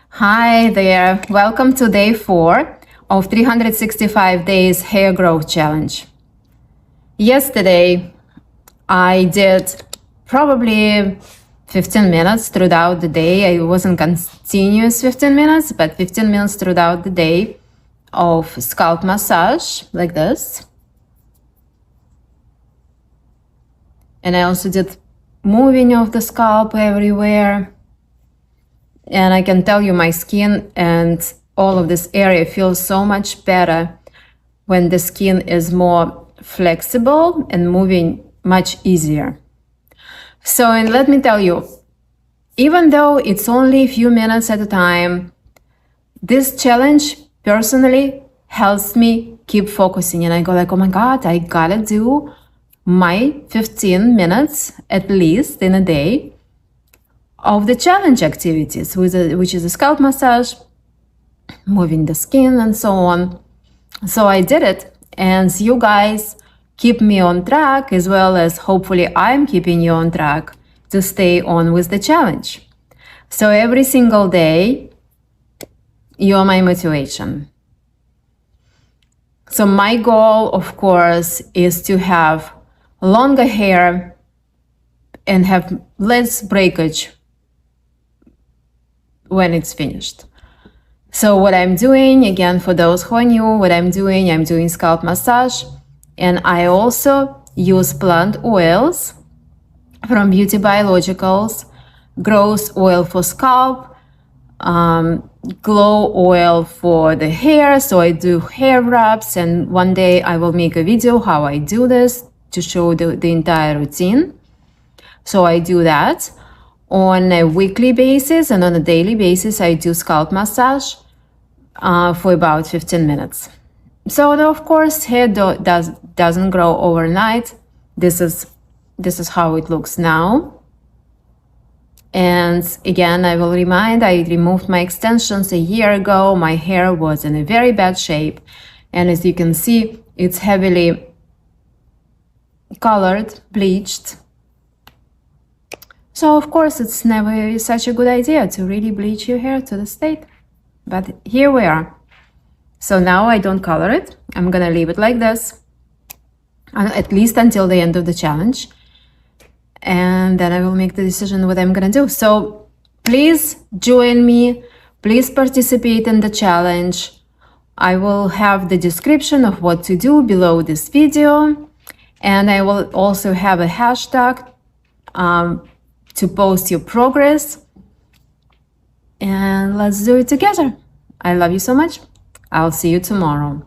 Hi there, welcome to day 4 of 365 days hair growth challenge. Yesterday I did probably 15 minutes throughout the day. I wasn't continuous 15 minutes, but 15 minutes throughout the day of scalp massage like this. And I also did moving of the scalp everywhere. And I can tell you my skin and all of this area feels so much better when the skin is more flexible and moving much easier. So, and let me tell you, even though it's only a few minutes at a time, this challenge personally helps me keep focusing. And I go like, oh my God, I gotta do my 15 minutes at least in a day of the challenge activities, which is a scalp massage, moving the skin and so on. So I did it, and you guys keep me on track, as well as hopefully I'm keeping you on track to stay on with the challenge. So every single day, you're my motivation. So my goal, of course, is to have longer hair and have less breakage when it's finished. So what I'm doing, again, for those who are new, I'm doing scalp massage, and I also use plant oils from Beauty Biologicals, growth oil for scalp, glow oil for the hair. So I do hair wraps, and one day I will make a video how I do this to show the entire routine. So I do that on a weekly basis, and on a daily basis I do scalp massage for about 15 minutes. So of course hair doesn't grow overnight. This is how it looks now. And again, I will remind, I removed my extensions a year ago. My hair was in a very bad shape, and as you can see, it's heavily colored, bleached. So of course it's never such a good idea to really bleach your hair to the state, but here we are. So now I don't color it. I'm gonna leave it like this, at least until the end of the challenge, and then I will make the decision what I'm gonna do. So please join me, please participate in the challenge. I will have the description of what to do below this video, and I will also have a hashtag to post your progress, and let's do it together. I love you so much. I'll see you tomorrow.